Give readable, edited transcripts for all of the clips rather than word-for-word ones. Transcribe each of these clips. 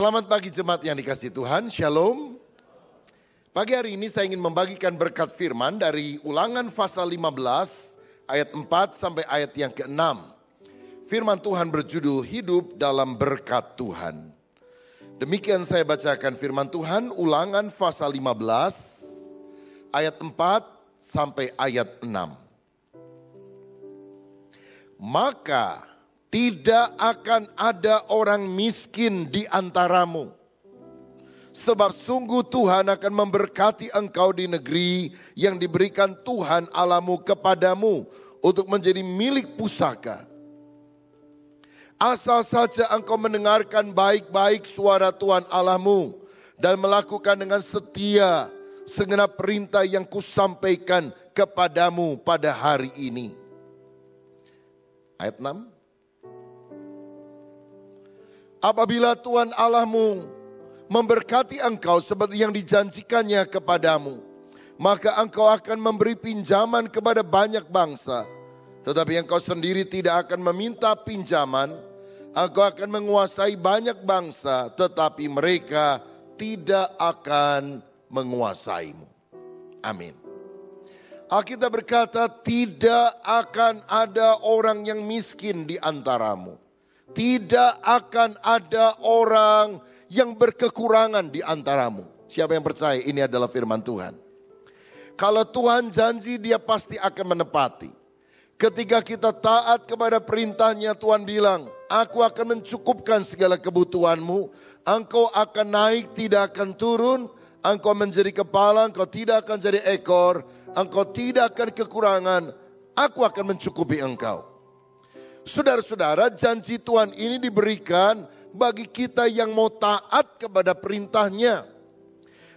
Selamat pagi jemaat yang dikasihi Tuhan, Shalom. Pagi hari ini saya ingin membagikan berkat firman dari Ulangan pasal 15 ayat 4 sampai ayat yang ke-6. Firman Tuhan berjudul Hidup dalam Berkat Tuhan. Demikian saya bacakan firman Tuhan, Ulangan pasal 15 ayat 4 sampai ayat 6. Maka tidak akan ada orang miskin di antaramu. Sebab sungguh Tuhan akan memberkati engkau di negeri yang diberikan Tuhan Allahmu kepadamu untuk menjadi milik pusaka. Asal saja engkau mendengarkan baik-baik suara Tuhan Allahmu dan melakukan dengan setia segenap perintah yang kusampaikan kepadamu pada hari ini. Ayat 6. Apabila Tuhan Allahmu memberkati engkau seperti yang dijanjikannya kepadamu, maka engkau akan memberi pinjaman kepada banyak bangsa. Tetapi engkau sendiri tidak akan meminta pinjaman, engkau akan menguasai banyak bangsa, tetapi mereka tidak akan menguasaimu. Amin. Alkitab berkata, tidak akan ada orang yang miskin di antaramu. Tidak akan ada orang yang berkekurangan di antaramu. Siapa yang percaya ini adalah firman Tuhan? Kalau Tuhan janji, dia pasti akan menepati. Ketika kita taat kepada perintahnya, Tuhan bilang, aku akan mencukupkan segala kebutuhanmu. Engkau akan naik, tidak akan turun. Engkau menjadi kepala, engkau tidak akan jadi ekor. Engkau tidak akan kekurangan. Aku akan mencukupi engkau. Saudara-saudara, janji Tuhan ini diberikan bagi kita yang mau taat kepada perintahnya.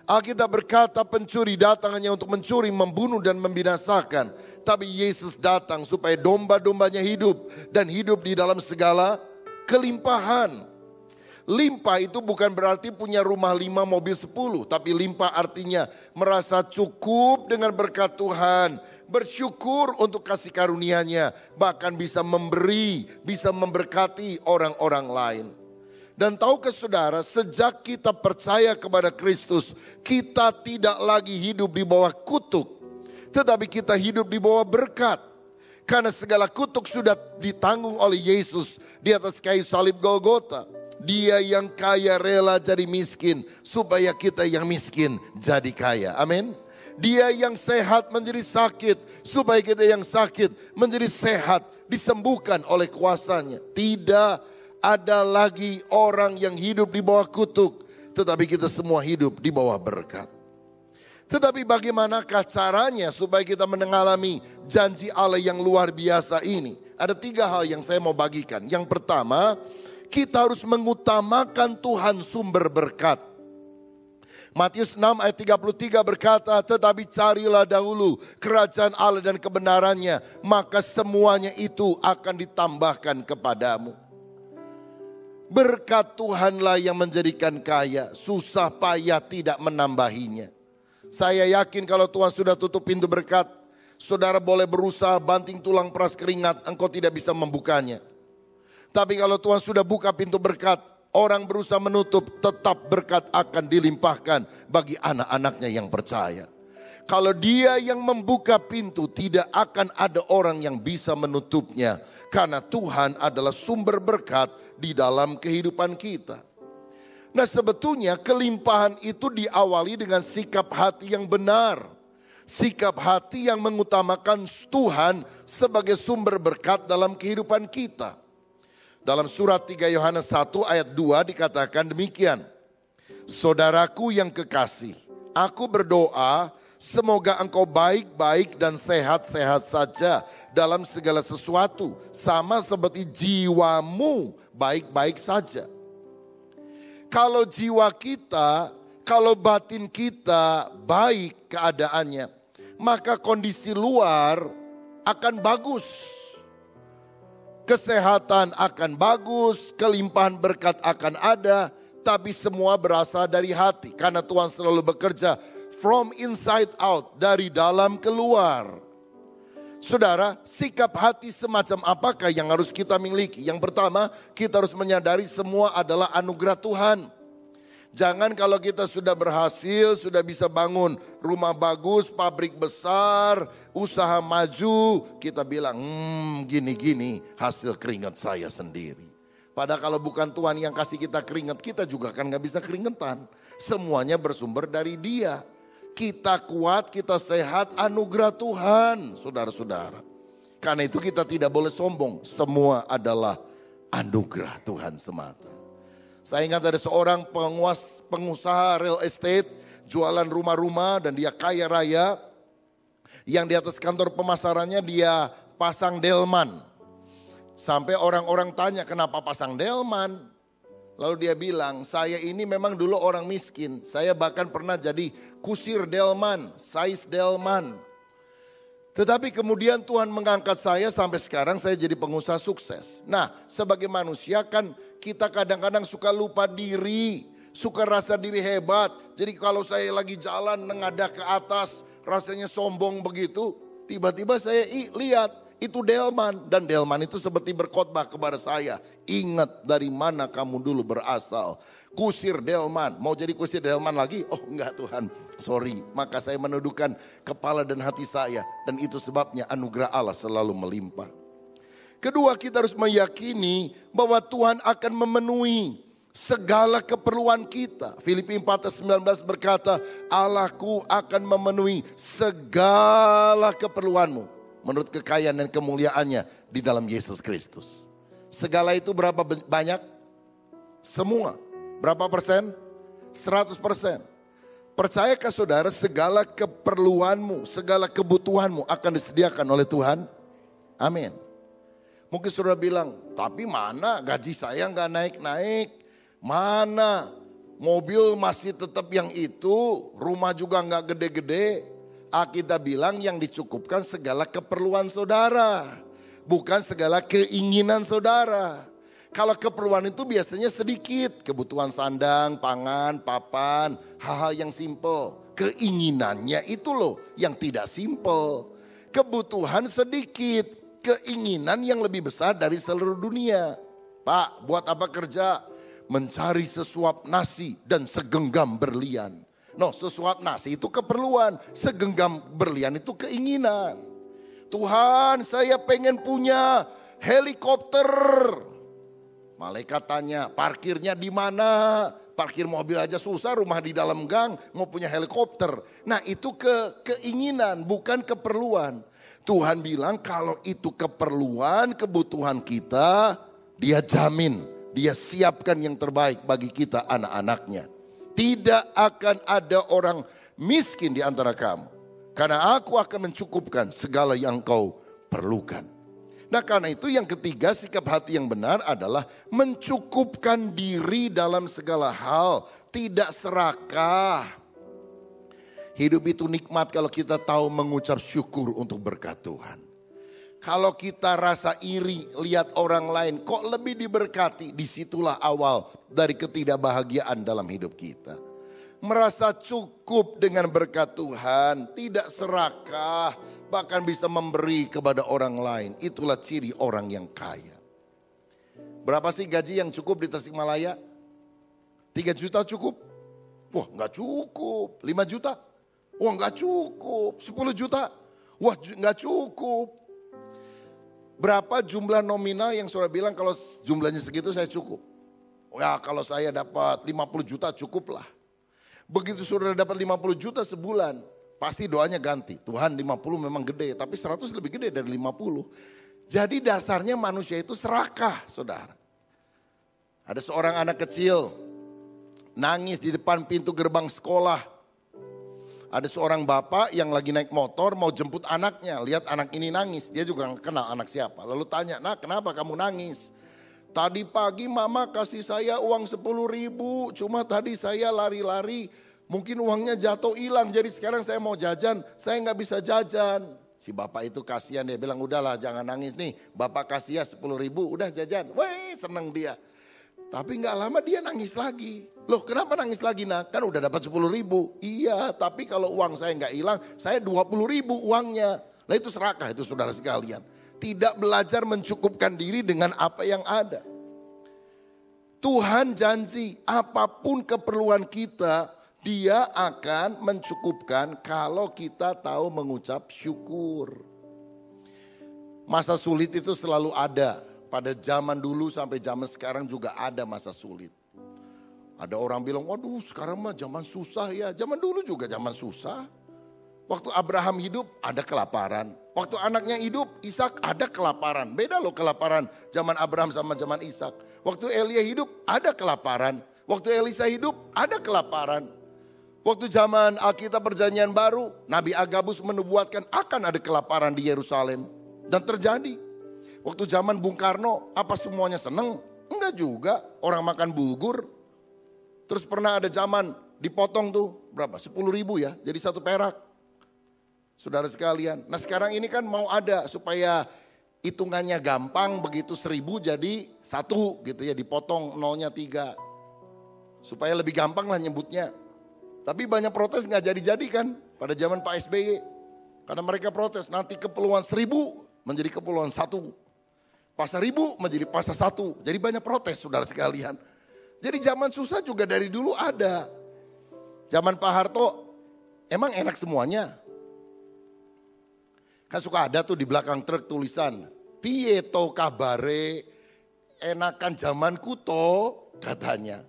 Alkitab berkata pencuri datang hanya untuk mencuri, membunuh dan membinasakan. Tapi Yesus datang supaya domba-dombanya hidup dan hidup di dalam segala kelimpahan. Limpah itu bukan berarti punya rumah 5, mobil 10. Tapi limpah artinya merasa cukup dengan berkat Tuhan. Bersyukur untuk kasih karunia-Nya, bahkan bisa memberi, bisa memberkati orang-orang lain. Dan tahukah saudara, sejak kita percaya kepada Kristus, kita tidak lagi hidup di bawah kutuk, tetapi kita hidup di bawah berkat. Karena segala kutuk sudah ditanggung oleh Yesus di atas kayu salib Golgota. Dia yang kaya rela jadi miskin, supaya kita yang miskin jadi kaya. Amin. Dia yang sehat menjadi sakit, supaya kita yang sakit menjadi sehat, disembuhkan oleh kuasanya. Tidak ada lagi orang yang hidup di bawah kutuk, tetapi kita semua hidup di bawah berkat. Tetapi bagaimanakah caranya supaya kita mengalami janji Allah yang luar biasa ini? Ada 3 hal yang saya mau bagikan. Yang pertama, kita harus mengutamakan Tuhan sumber berkat. Matius 6 ayat 33 berkata, tetapi carilah dahulu kerajaan Allah dan kebenarannya, maka semuanya itu akan ditambahkan kepadamu. Berkat Tuhanlah yang menjadikan kaya, susah payah tidak menambahinya. Saya yakin kalau Tuhan sudah tutup pintu berkat, saudara boleh berusaha banting tulang peras keringat, engkau tidak bisa membukanya. Tapi kalau Tuhan sudah buka pintu berkat, orang berusaha menutup, tetap berkat akan dilimpahkan bagi anak-anaknya yang percaya. Kalau dia yang membuka pintu, tidak akan ada orang yang bisa menutupnya. Karena Tuhan adalah sumber berkat di dalam kehidupan kita. Nah, sebetulnya kelimpahan itu diawali dengan sikap hati yang benar. Sikap hati yang mengutamakan Tuhan sebagai sumber berkat dalam kehidupan kita. Dalam surat 3 Yohanes 1 ayat 2 dikatakan demikian. Saudaraku yang kekasih, aku berdoa semoga engkau baik-baik dan sehat-sehat saja dalam segala sesuatu. Sama seperti jiwamu baik-baik saja. Kalau jiwa kita, kalau batin kita baik keadaannya, maka kondisi luar akan bagus. Kesehatan akan bagus, kelimpahan berkat akan ada, tapi semua berasal dari hati. Karena Tuhan selalu bekerja from inside out, dari dalam keluar. Saudara, sikap hati semacam apakah yang harus kita miliki? Yang pertama, kita harus menyadari semua adalah anugerah Tuhan. Jangan kalau kita sudah berhasil, sudah bisa bangun rumah bagus, pabrik besar, usaha maju, kita bilang gini-gini hasil keringat saya sendiri. Padahal kalau bukan Tuhan yang kasih kita keringat, kita juga kan gak bisa keringetan. Semuanya bersumber dari Dia. Kita kuat, kita sehat, anugerah Tuhan, saudara-saudara. Karena itu kita tidak boleh sombong, semua adalah anugerah Tuhan semata. Saya ingat ada seorang pengusaha real estate, jualan rumah-rumah dan dia kaya raya. Yang di atas kantor pemasarannya dia pasang delman. Sampai orang-orang tanya kenapa pasang delman. Lalu dia bilang, saya ini memang dulu orang miskin. Saya bahkan pernah jadi kusir delman, size delman. Tetapi kemudian Tuhan mengangkat saya sampai sekarang saya jadi pengusaha sukses. Nah, sebagai manusia kan kita kadang-kadang suka lupa diri, suka rasa diri hebat. Jadi kalau saya lagi jalan nengadah ke atas, rasanya sombong begitu. Tiba-tiba saya lihat itu delman dan delman itu seperti berkhotbah kepada saya. Ingat dari mana kamu dulu berasal. Kusir delman, mau jadi kusir delman lagi? Oh enggak Tuhan, sorry. Maka saya menundukkan kepala dan hati saya. Dan itu sebabnya anugerah Allah selalu melimpah. Kedua, kita harus meyakini bahwa Tuhan akan memenuhi segala keperluan kita. Filipi 4:19 berkata, Allahku akan memenuhi segala keperluanmu menurut kekayaan dan kemuliaannya di dalam Yesus Kristus. Segala itu berapa banyak? Semua. Berapa persen? 100%. Percayakah saudara segala keperluanmu, segala kebutuhanmu akan disediakan oleh Tuhan? Amin. Mungkin saudara bilang, tapi mana gaji saya nggak naik-naik? Mana mobil masih tetap yang itu, rumah juga nggak gede-gede. Kita bilang yang dicukupkan segala keperluan saudara, bukan segala keinginan saudara. Kalau keperluan itu biasanya sedikit, kebutuhan sandang, pangan, papan, hal-hal yang simple. Keinginannya itu loh yang tidak simple. Kebutuhan sedikit, keinginan yang lebih besar dari seluruh dunia. Pak, buat apa kerja? Mencari sesuap nasi dan segenggam berlian. No, sesuap nasi itu keperluan, segenggam berlian itu keinginan. Tuhan, saya pengen punya helikopter. Malaikat tanya, parkirnya di mana? Parkir mobil aja susah, rumah di dalam gang, mau punya helikopter. Nah, itu keinginan, bukan keperluan. Tuhan bilang kalau itu keperluan, kebutuhan kita, Dia jamin, Dia siapkan yang terbaik bagi kita anak-anaknya. Tidak akan ada orang miskin di antara kamu. Karena aku akan mencukupkan segala yang kau perlukan. Nah karena itu yang ketiga, sikap hati yang benar adalah mencukupkan diri dalam segala hal. Tidak serakah. Hidup itu nikmat kalau kita tahu mengucap syukur untuk berkat Tuhan. Kalau kita rasa iri lihat orang lain kok lebih diberkati, disitulah awal dari ketidakbahagiaan dalam hidup kita. Merasa cukup dengan berkat Tuhan, tidak serakah, bahkan bisa memberi kepada orang lain. Itulah ciri orang yang kaya. Berapa sih gaji yang cukup di Tasikmalaya? 3 juta cukup? Wah gak cukup. 5 juta? Wah gak cukup. 10 juta? Wah gak cukup. Berapa jumlah nominal yang saudara bilang kalau jumlahnya segitu saya cukup? Ya kalau saya dapat 50 juta cukup lah. Begitu saudara dapat 50 juta sebulan, pasti doanya ganti. Tuhan 50 memang gede, tapi 100 lebih gede dari 50. Jadi dasarnya manusia itu serakah, saudara. Ada seorang anak kecil, nangis di depan pintu gerbang sekolah. Ada seorang bapak yang lagi naik motor mau jemput anaknya. Lihat anak ini nangis, dia juga gak kenal anak siapa. Lalu tanya, nah kenapa kamu nangis? Tadi pagi mama kasih saya uang 10.000, cuma tadi saya lari-lari, mungkin uangnya jatuh hilang. Jadi sekarang saya mau jajan, saya gak bisa jajan. Si bapak itu kasihan, dia bilang udahlah jangan nangis nih, bapak kasih ya 10.000, udah jajan. Wih seneng dia. Tapi gak lama dia nangis lagi. Loh kenapa nangis lagi nak? Kan udah dapat 10.000. Iya tapi kalau uang saya gak hilang, saya 20.000 uangnya. Nah itu serakah itu saudara sekalian. Tidak belajar mencukupkan diri dengan apa yang ada. Tuhan janji apapun keperluan kita, Dia akan mencukupkan kalau kita tahu mengucap syukur. Masa sulit itu selalu ada. Pada zaman dulu sampai zaman sekarang juga ada masa sulit. Ada orang bilang, waduh sekarang mah zaman susah ya. Zaman dulu juga zaman susah. Waktu Abraham hidup ada kelaparan. Waktu anaknya hidup Ishak ada kelaparan. Beda loh kelaparan zaman Abraham sama zaman Ishak. Waktu Elia hidup ada kelaparan. Waktu Elisa hidup ada kelaparan. Waktu zaman Alkitab Perjanjian Baru, Nabi Agabus menubuatkan akan ada kelaparan di Yerusalem. Dan terjadi. Waktu zaman Bung Karno, apa semuanya seneng? Enggak juga, orang makan bulgur. Terus pernah ada zaman dipotong tuh, berapa? 10.000 ya, jadi 1 perak. Saudara sekalian, nah sekarang ini kan mau ada supaya hitungannya gampang, begitu 1.000 jadi 1 gitu ya, dipotong nolnya 3. Supaya lebih gampang lah nyebutnya. Tapi banyak protes gak jadi-jadi kan pada zaman Pak SBY. Karena mereka protes nanti kepulauan 1.000 menjadi kepulauan 1. Pasar 1.000 menjadi pasar 1. Jadi banyak protes saudara sekalian. Jadi zaman susah juga dari dulu ada. Zaman Pak Harto emang enak semuanya. Kan suka ada tuh di belakang truk tulisan, piye to kabare, enakan zamanku to katanya.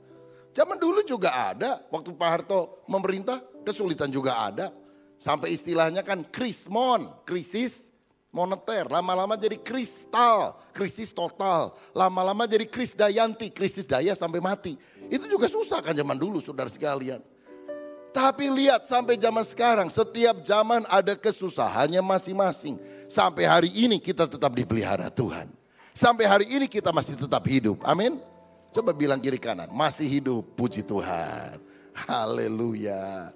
Zaman dulu juga ada, waktu Pak Harto memerintah kesulitan juga ada. Sampai istilahnya kan krismon, krisis moneter, lama-lama jadi kristal, krisis total. Lama-lama jadi krisdayanti, krisis daya sampai mati. Itu juga susah kan zaman dulu saudara sekalian. Tapi lihat sampai zaman sekarang, setiap zaman ada kesusahannya masing-masing. Sampai hari ini kita tetap dipelihara Tuhan. Sampai hari ini kita masih tetap hidup, amin. Coba bilang kiri kanan, masih hidup, puji Tuhan. Haleluya.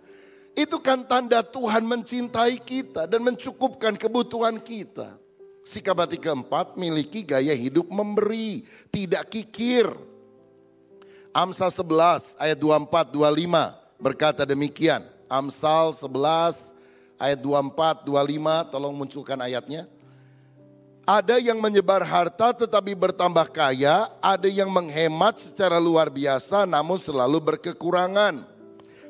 Itu kan tanda Tuhan mencintai kita dan mencukupkan kebutuhan kita. Sikap hati keempat, miliki gaya hidup memberi, tidak kikir. Amsal 11 ayat 24-25 berkata demikian. Amsal 11 ayat 24-25, tolong munculkan ayatnya. Ada yang menyebar harta tetapi bertambah kaya, ada yang menghemat secara luar biasa namun selalu berkekurangan.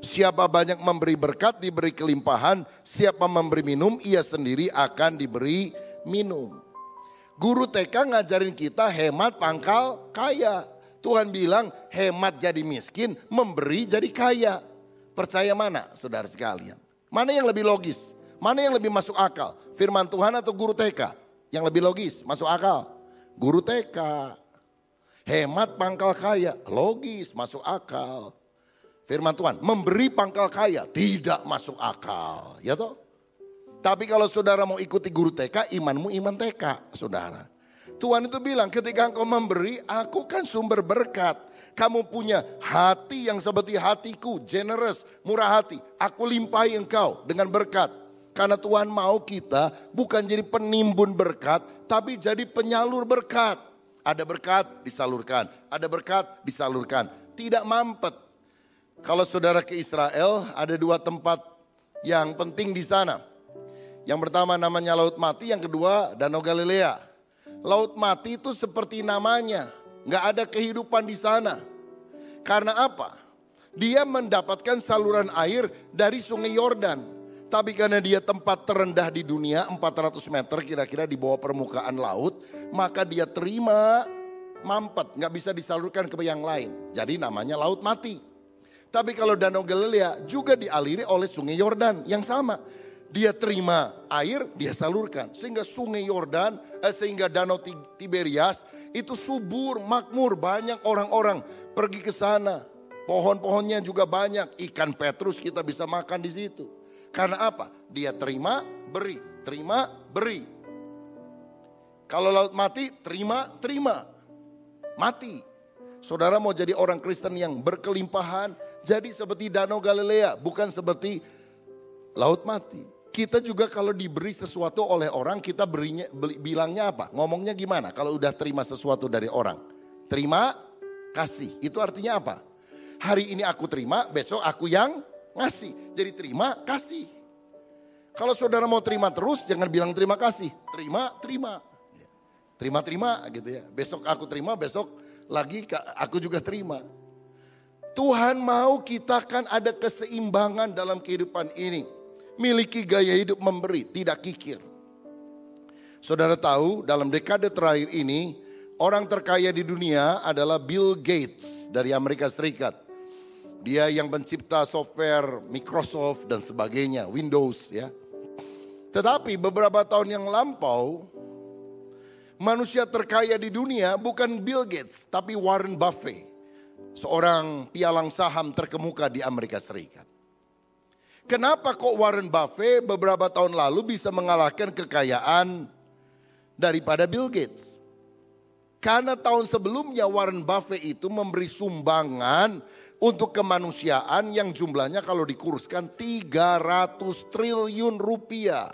Siapa banyak memberi berkat diberi kelimpahan, siapa memberi minum ia sendiri akan diberi minum. Guru TK ngajarin kita hemat pangkal kaya. Tuhan bilang hemat jadi miskin, memberi jadi kaya. Percaya mana saudara sekalian? Mana yang lebih logis? Mana yang lebih masuk akal? Firman Tuhan atau guru TK? Yang lebih logis, masuk akal. Guru TK. Hemat pangkal kaya, logis, masuk akal. Firman Tuhan, memberi pangkal kaya, tidak masuk akal. Ya toh? Tapi kalau saudara mau ikuti guru TK, imanmu iman TK, saudara. Tuhan itu bilang ketika engkau memberi, aku kan sumber berkat. Kamu punya hati yang seperti hatiku, generous, murah hati. Aku limpahi engkau dengan berkat. Karena Tuhan mau kita bukan jadi penimbun berkat, tapi jadi penyalur berkat. Ada berkat disalurkan, ada berkat disalurkan. Tidak mampet. Kalau saudara ke Israel, ada 2 tempat yang penting di sana. Yang pertama namanya Laut Mati, yang kedua Danau Galilea. Laut Mati itu seperti namanya, nggak ada kehidupan di sana. Karena apa? Dia mendapatkan saluran air dari Sungai Yordan. Tapi karena dia tempat terendah di dunia, 400 meter kira-kira di bawah permukaan laut, maka dia terima mampet, nggak bisa disalurkan ke yang lain. Jadi namanya Laut Mati. Tapi kalau Danau Galilea juga dialiri oleh Sungai Yordan yang sama. Dia terima air, dia salurkan. Sehingga Sungai Yordan, sehingga Danau Tiberias itu subur, makmur, banyak orang-orang pergi ke sana. Pohon-pohonnya juga banyak, ikan petrus kita bisa makan di situ. Karena apa? Dia terima, beri, terima, beri. Kalau Laut Mati, terima, terima, mati. Saudara mau jadi orang Kristen yang berkelimpahan, jadi seperti Danau Galilea, bukan seperti Laut Mati. Kita juga kalau diberi sesuatu oleh orang, kita bilangnya apa? Ngomongnya gimana kalau udah terima sesuatu dari orang? Terima kasih, itu artinya apa? Hari ini aku terima, besok aku yang ngasih. Jadi terima kasih. Kalau saudara mau terima terus, jangan bilang terima kasih. Terima, terima. Terima-terima gitu ya. Besok aku terima, besok lagi aku juga terima. Tuhan mau kita kan ada keseimbangan dalam kehidupan ini. Miliki gaya hidup memberi, tidak kikir. Saudara tahu dalam dekade terakhir ini, orang terkaya di dunia adalah Bill Gates dari Amerika Serikat. Dia yang pencipta software Microsoft dan sebagainya, Windows ya. Tetapi beberapa tahun yang lampau, manusia terkaya di dunia bukan Bill Gates, tapi Warren Buffett. Seorang pialang saham terkemuka di Amerika Serikat. Kenapa kok Warren Buffett beberapa tahun lalu bisa mengalahkan kekayaan daripada Bill Gates? Karena tahun sebelumnya Warren Buffett itu memberi sumbangan untuk kemanusiaan yang jumlahnya kalau dikuruskan 300 triliun rupiah.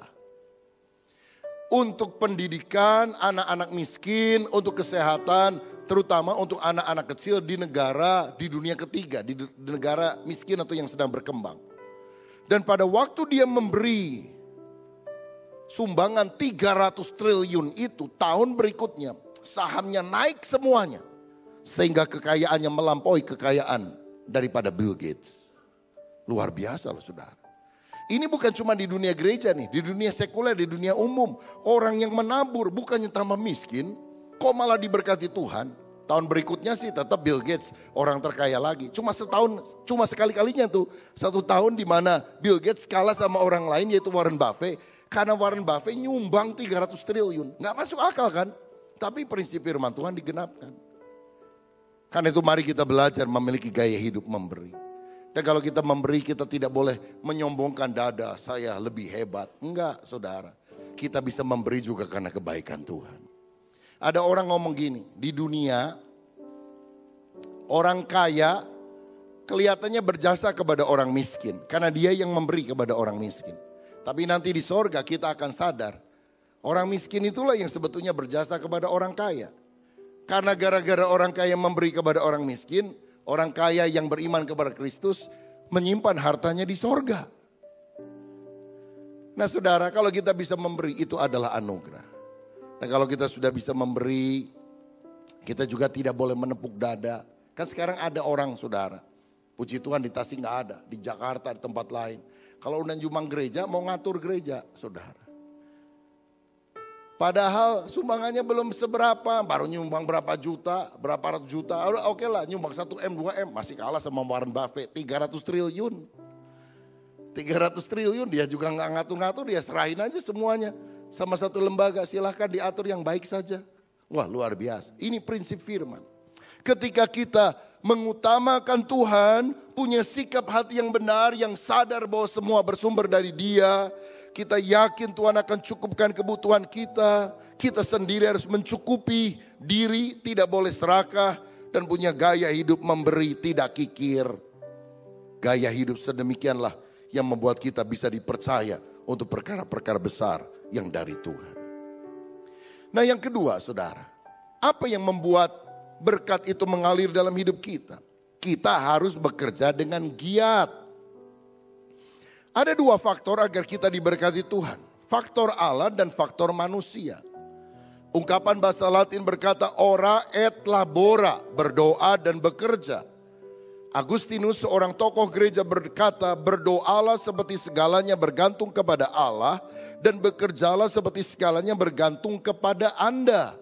Untuk pendidikan anak-anak miskin, untuk kesehatan, terutama untuk anak-anak kecil di negara di dunia ketiga, di negara miskin atau yang sedang berkembang. Dan pada waktu dia memberi sumbangan 300 triliun itu, tahun berikutnya sahamnya naik semuanya. Sehingga kekayaannya melampaui kekayaan daripada Bill Gates. Luar biasa loh saudara. Ini bukan cuma di dunia gereja nih, di dunia sekuler, di dunia umum. Orang yang menabur bukannya tambah miskin, kok malah diberkati Tuhan. Tahun berikutnya sih tetap Bill Gates orang terkaya lagi. Cuma setahun, cuma sekali-kalinya tuh. Satu tahun di mana Bill Gates kalah sama orang lain yaitu Warren Buffett. Karena Warren Buffett nyumbang 300 triliun. Gak masuk akal kan? Tapi prinsip firman Tuhan digenapkan. Karena itu mari kita belajar memiliki gaya hidup memberi. Dan kalau kita memberi kita tidak boleh menyombongkan dada saya lebih hebat. Enggak saudara. Kita bisa memberi juga karena kebaikan Tuhan. Ada orang ngomong gini, di dunia orang kaya kelihatannya berjasa kepada orang miskin. Karena dia yang memberi kepada orang miskin. Tapi nanti di sorga kita akan sadar. Orang miskin itulah yang sebetulnya berjasa kepada orang kaya. Karena gara-gara orang kaya memberi kepada orang miskin, orang kaya yang beriman kepada Kristus menyimpan hartanya di sorga. Nah saudara, kalau kita bisa memberi itu adalah anugerah. Dan kalau kita sudah bisa memberi, kita juga tidak boleh menepuk dada. Kan sekarang ada orang saudara, puji Tuhan di Tasik gak ada, di Jakarta di tempat lain. Kalau udah nyumbang gereja mau ngatur gereja saudara. Padahal sumbangannya belum seberapa, baru nyumbang berapa juta, berapa ratus juta. Oke lah nyumbang 1M, 2M, masih kalah sama Warren Buffett, 300 triliun. 300 triliun dia juga gak ngatur-ngatur, dia serahin aja semuanya. Sama satu lembaga, silahkan diatur yang baik saja. Wah luar biasa, ini prinsip firman. Ketika kita mengutamakan Tuhan, punya sikap hati yang benar, yang sadar bahwa semua bersumber dari Dia. Kita yakin Tuhan akan cukupkan kebutuhan kita. Kita sendiri harus mencukupi diri, tidak boleh serakah. Dan punya gaya hidup memberi, tidak kikir. Gaya hidup sedemikianlah yang membuat kita bisa dipercaya untuk perkara-perkara besar yang dari Tuhan. Nah yang kedua saudara, apa yang membuat berkat itu mengalir dalam hidup kita? Kita harus bekerja dengan giat. Ada dua faktor agar kita diberkati Tuhan. Faktor Allah dan faktor manusia. Ungkapan bahasa Latin berkata ora et labora, berdoa dan bekerja. Agustinus seorang tokoh gereja berkata berdoalah seperti segalanya bergantung kepada Allah. Dan bekerjalah seperti segalanya bergantung kepada Anda.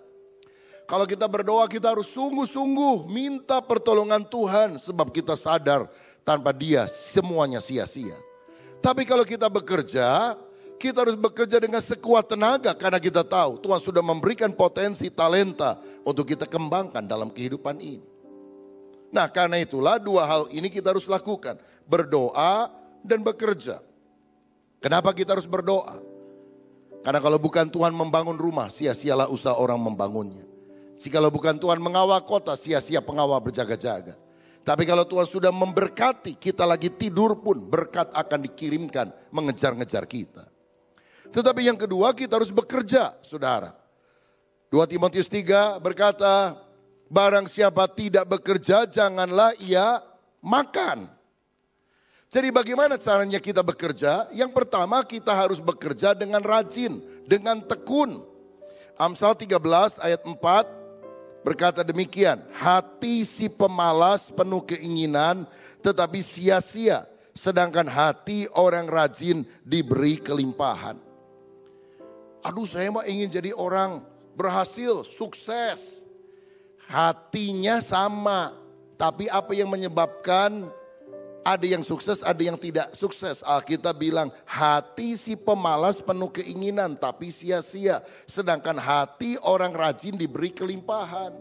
Kalau kita berdoa kita harus sungguh-sungguh minta pertolongan Tuhan. Sebab kita sadar tanpa Dia semuanya sia-sia. Tapi kalau kita bekerja, kita harus bekerja dengan sekuat tenaga karena kita tahu Tuhan sudah memberikan potensi talenta untuk kita kembangkan dalam kehidupan ini. Nah karena itulah dua hal ini kita harus lakukan, berdoa dan bekerja. Kenapa kita harus berdoa? Karena kalau bukan Tuhan membangun rumah, sia-sialah usaha orang membangunnya. Jikalau bukan Tuhan mengawal kota, sia-sia pengawal berjaga-jaga. Tapi kalau Tuhan sudah memberkati, kita lagi tidur pun berkat akan dikirimkan mengejar-ngejar kita. Tetapi yang kedua kita harus bekerja saudara. 2 Timotius 3 berkata, barang siapa tidak bekerja janganlah ia makan. Jadi bagaimana caranya kita bekerja? Yang pertama kita harus bekerja dengan rajin, dengan tekun. Amsal 13 ayat 4 berkata demikian, hati si pemalas penuh keinginan tetapi sia-sia, sedangkan hati orang rajin diberi kelimpahan. Aduh, saya mah ingin jadi orang berhasil, sukses. Hatinya sama, tapi apa yang menyebabkan ada yang sukses, ada yang tidak sukses? Alkitab bilang hati si pemalas penuh keinginan tapi sia-sia. Sedangkan hati orang rajin diberi kelimpahan.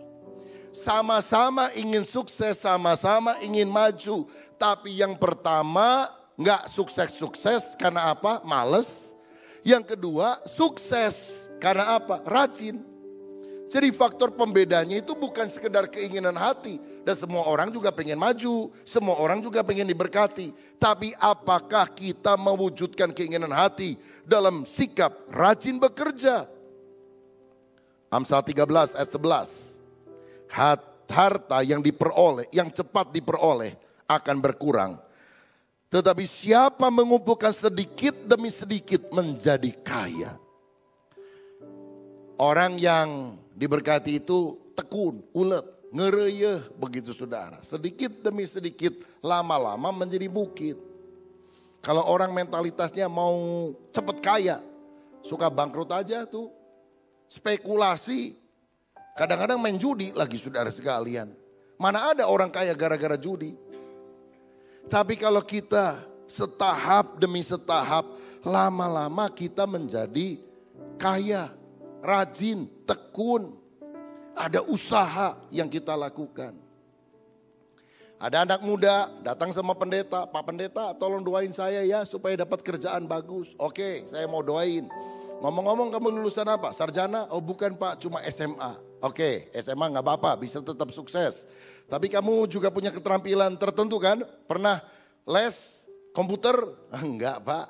Sama-sama ingin sukses, sama-sama ingin maju. Tapi yang pertama gak sukses-sukses karena apa? Males. Yang kedua sukses karena apa? Rajin. Jadi faktor pembedanya itu bukan sekedar keinginan hati. Dan semua orang juga pengen maju. Semua orang juga pengen diberkati. Tapi apakah kita mewujudkan keinginan hati dalam sikap rajin bekerja? Amsal 13 ayat 11. Harta yang diperoleh, yang cepat diperoleh akan berkurang. Tetapi siapa mengumpulkan sedikit demi sedikit menjadi kaya. Orang yang diberkati itu tekun, ulet, ngereyeh begitu saudara. Sedikit demi sedikit lama-lama menjadi bukit. Kalau orang mentalitasnya mau cepat kaya, suka bangkrut aja tuh. Spekulasi, kadang-kadang main judi lagi saudara sekalian. Mana ada orang kaya gara-gara judi. Tapi kalau kita setahap demi setahap, lama-lama kita menjadi kaya. Rajin, tekun, ada usaha yang kita lakukan. Ada anak muda datang sama pendeta, Pak Pendeta tolong doain saya ya supaya dapat kerjaan bagus. Oke, saya mau doain. Ngomong-ngomong kamu lulusan apa? Sarjana? Oh bukan Pak, cuma SMA. Oke, SMA gak apa-apa, bisa tetap sukses. Tapi kamu juga punya keterampilan tertentu kan? Pernah les komputer? Enggak Pak.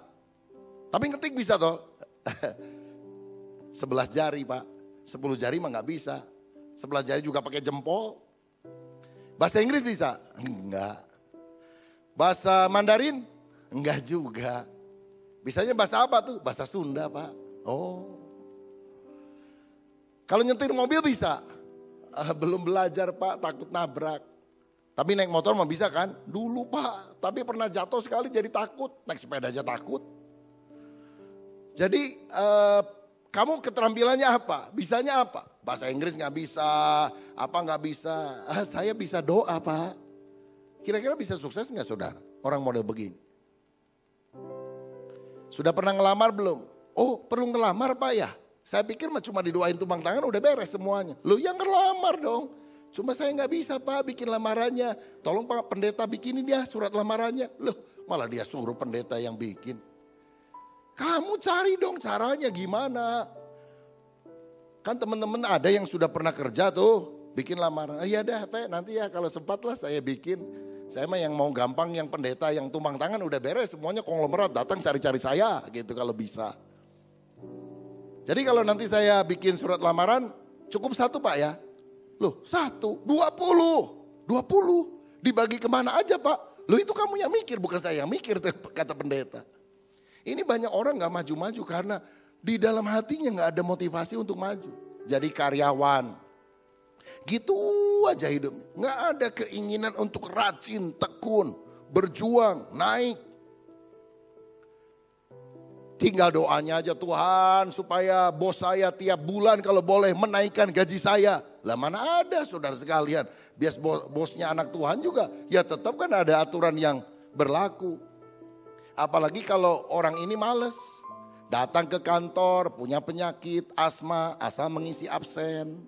Tapi ngetik bisa toh? 11 jari Pak, 10 jari mah gak bisa. 11 jari juga pakai jempol. Bahasa Inggris bisa? Enggak. Bahasa Mandarin? Enggak juga. Bisanya bahasa apa tuh? Bahasa Sunda Pak. Oh. Kalau nyetir mobil bisa? Belum belajar Pak, takut nabrak. Tapi naik motor mah bisa kan? Dulu Pak, tapi pernah jatuh sekali jadi takut. Naik sepeda aja takut. Jadi kamu keterampilannya apa? Bisanya apa? Bahasa Inggris gak bisa, apa gak bisa. Saya bisa doa Pak. Kira-kira bisa sukses gak saudara? Orang model begini. Sudah pernah ngelamar belum? Oh perlu ngelamar Pak ya? Saya pikir mah cuma didoain tumpang tangan udah beres semuanya. Loh yang ngelamar dong. Cuma saya gak bisa Pak bikin lamarannya. Tolong Pak Pendeta bikinin dia surat lamarannya. Loh malah dia suruh pendeta yang bikin. Kamu cari dong caranya gimana. Kan teman-teman ada yang sudah pernah kerja tuh. Bikin lamaran. Iya dah Pak nanti ya kalau sempat lah saya bikin. Saya mah yang mau gampang yang pendeta yang tumpang tangan udah beres. Semuanya konglomerat datang cari-cari saya gitu kalau bisa. Jadi kalau nanti saya bikin surat lamaran cukup 1 Pak ya. Loh 1, 20. Dibagi kemana aja Pak. Loh itu kamu yang mikir bukan saya yang mikir kata pendeta. Ini banyak orang gak maju-maju karena di dalam hatinya gak ada motivasi untuk maju. Jadi karyawan. Gitu aja hidupnya. Gak ada keinginan untuk rajin, tekun, berjuang, naik. Tinggal doanya aja Tuhan supaya bos saya tiap bulan kalau boleh menaikkan gaji saya. Lah mana ada saudara sekalian. Bias bosnya anak Tuhan juga ya tetap kan ada aturan yang berlaku. Apalagi kalau orang ini males. Datang ke kantor punya penyakit asma asal mengisi absen.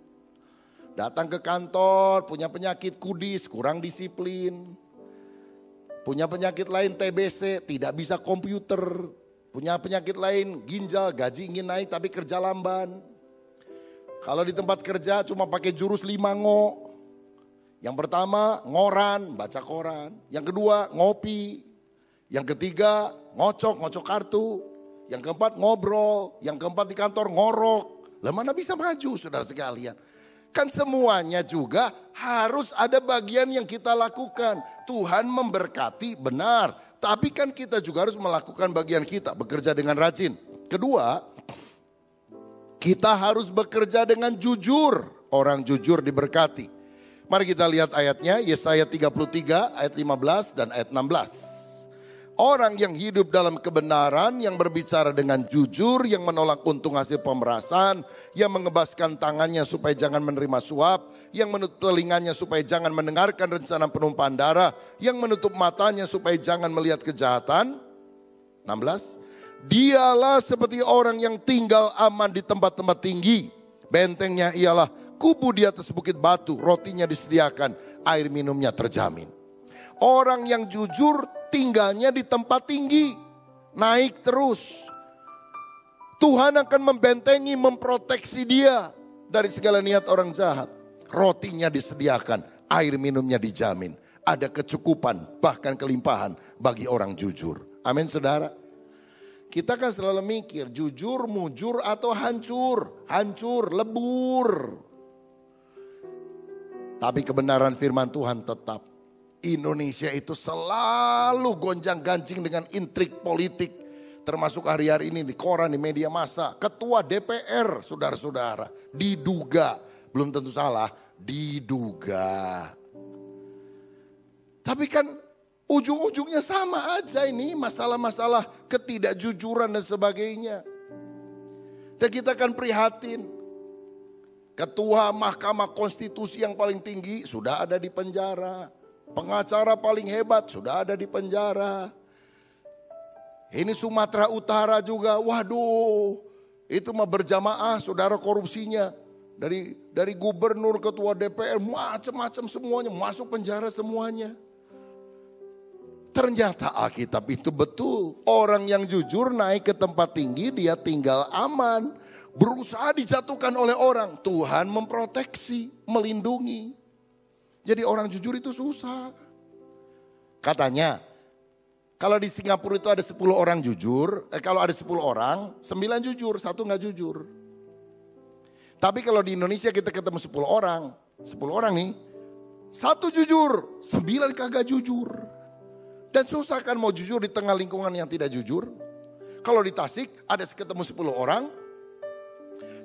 Datang ke kantor punya penyakit kudis kurang disiplin. Punya penyakit lain TBC tidak bisa komputer. Punya penyakit lain ginjal gaji ingin naik tapi kerja lamban. Kalau di tempat kerja cuma pakai jurus 5 ngo. Yang pertama ngoran baca koran. Yang kedua ngopi. Yang ketiga ngocok kartu. Yang keempat ngobrol. Yang keempat di kantor ngorok. Lah mana bisa maju saudara sekalian. Kan semuanya juga harus ada bagian yang kita lakukan. Tuhan memberkati benar. Tapi kan kita juga harus melakukan bagian kita. Bekerja dengan rajin. Kedua, kita harus bekerja dengan jujur. Orang jujur diberkati. Mari kita lihat ayatnya, Yesaya 33 ayat 15 dan ayat 16. Orang yang hidup dalam kebenaran, yang berbicara dengan jujur, yang menolak untung hasil pemerasan, yang mengebaskan tangannya supaya jangan menerima suap, yang menutup telinganya supaya jangan mendengarkan rencana penumpahan darah, yang menutup matanya supaya jangan melihat kejahatan. 16. Dialah seperti orang yang tinggal aman di tempat-tempat tinggi. Bentengnya ialah kubu di atas bukit batu, rotinya disediakan, air minumnya terjamin. Orang yang jujur tinggalnya di tempat tinggi, naik terus. Tuhan akan membentengi, memproteksi dia dari segala niat orang jahat. Rotinya disediakan, air minumnya dijamin. Ada kecukupan, bahkan kelimpahan bagi orang jujur. Amin saudara. Kita kan selalu mikir jujur, mujur atau hancur. Hancur, lebur. Tapi kebenaran firman Tuhan tetap. Indonesia itu selalu gonjang-ganjing dengan intrik politik. Termasuk hari-hari ini di koran, di media massa. Ketua DPR, saudara-saudara, diduga. Belum tentu salah, diduga. Tapi kan ujung-ujungnya sama aja ini. Masalah-masalah ketidakjujuran dan sebagainya. Dan kita akan prihatin. Ketua Mahkamah Konstitusi yang paling tinggi sudah ada di penjara. Pengacara paling hebat sudah ada di penjara. Ini Sumatera Utara juga, waduh, itu mah berjamaah saudara korupsinya. Dari gubernur, ketua DPR, macam-macam semuanya, masuk penjara semuanya. Ternyata Alkitab itu betul. Orang yang jujur naik ke tempat tinggi, dia tinggal aman. Berusaha dijatuhkan oleh orang, Tuhan memproteksi, melindungi. Jadi orang jujur itu susah. Katanya, kalau di Singapura itu ada 10 orang jujur, kalau ada 10 orang, 9 jujur, 1 gak jujur. Tapi kalau di Indonesia kita ketemu 10 orang nih, 1 jujur, 9 kagak jujur. Dan susah kan mau jujur di tengah lingkungan yang tidak jujur. Kalau di Tasik ada ketemu 10 orang,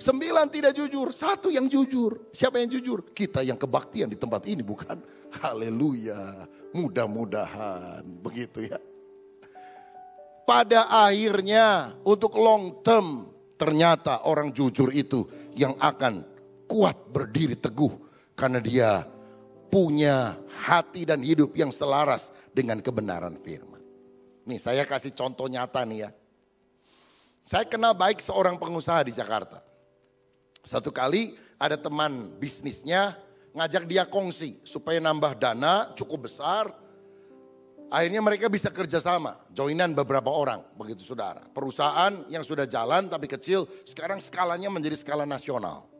9 tidak jujur, 1 yang jujur. Siapa yang jujur? Kita yang kebaktian di tempat ini, bukan? Haleluya, mudah-mudahan begitu ya. Pada akhirnya untuk long term, ternyata orang jujur itu yang akan kuat berdiri teguh. Karena dia punya hati dan hidup yang selaras dengan kebenaran firman. Nih saya kasih contoh nyata nih ya. Saya kenal baik seorang pengusaha di Jakarta. Satu kali ada teman bisnisnya ngajak dia kongsi supaya nambah dana cukup besar. Akhirnya mereka bisa kerjasama, joinan beberapa orang, begitu saudara. Perusahaan yang sudah jalan tapi kecil, sekarang skalanya menjadi skala nasional.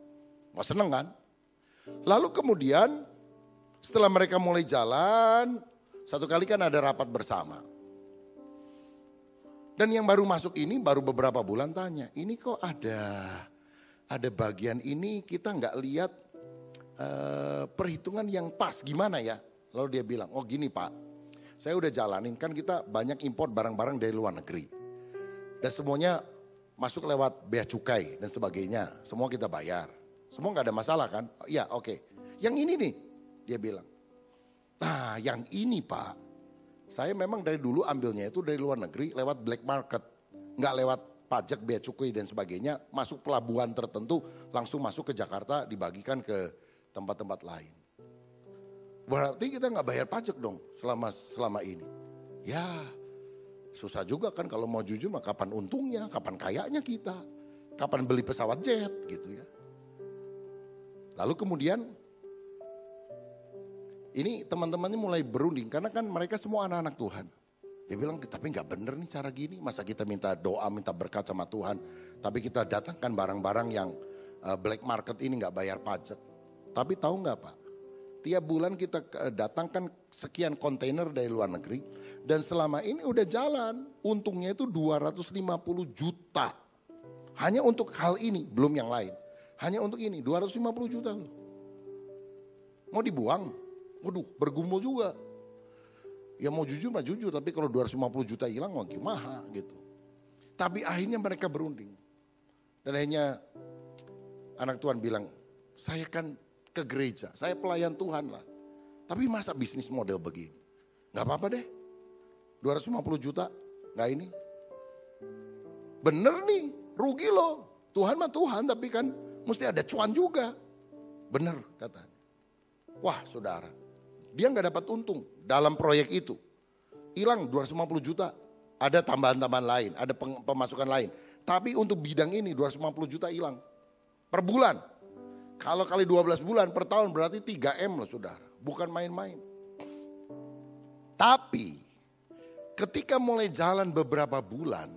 Wah seneng kan? Lalu kemudian setelah mereka mulai jalan, satu kali kan ada rapat bersama. Dan yang baru masuk ini baru beberapa bulan tanya, ini kok ada bagian ini kita nggak lihat perhitungan yang pas gimana ya. Lalu dia bilang, oh gini Pak, saya udah jalanin kan kita banyak import barang-barang dari luar negeri. Dan semuanya masuk lewat bea cukai dan sebagainya. Semua kita bayar. Semua nggak ada masalah kan? Oh, iya oke. Yang ini nih, dia bilang. Nah yang ini Pak, saya memang dari dulu ambilnya itu dari luar negeri lewat black market. Nggak lewat pajak, bea cukai dan sebagainya, masuk pelabuhan tertentu, langsung masuk ke Jakarta, dibagikan ke tempat-tempat lain. Berarti kita nggak bayar pajak dong selama ini. Ya susah juga kan kalau mau jujur mah kapan untungnya, kapan kayanya kita, kapan beli pesawat jet gitu ya. Lalu kemudian ini teman-temannya mulai berunding karena kan mereka semua anak-anak Tuhan. Dia bilang, tapi gak bener nih cara gini. Masa kita minta doa, minta berkat sama Tuhan. Tapi kita datangkan barang-barang yang black market ini gak bayar pajak. Tapi tahu gak Pak? Tiap bulan kita datangkan sekian kontainer dari luar negeri. Dan selama ini udah jalan. Untungnya itu 250 juta. Hanya untuk hal ini, belum yang lain. Hanya untuk ini, 250 juta loh. Mau dibuang? Waduh, bergumul juga. Ya mau jujur mah jujur, tapi kalau 250 juta hilang mau gimana gitu. Tapi akhirnya mereka berunding. Dan akhirnya anak Tuhan bilang, saya kan ke gereja, saya pelayan Tuhan lah. Tapi masa bisnis model begini? Gak apa-apa deh, 250 juta, gak ini. Bener nih, rugi loh. Tuhan mah Tuhan, tapi kan mesti ada cuan juga. Bener katanya. Wah saudara, dia gak dapat untung dalam proyek itu. Hilang 250 juta, ada tambahan-tambahan lain, ada pemasukan lain. Tapi untuk bidang ini 250 juta hilang per bulan. Kalau kali 12 bulan per tahun berarti 3M loh saudara. Bukan main-main. Tapi ketika mulai jalan beberapa bulan,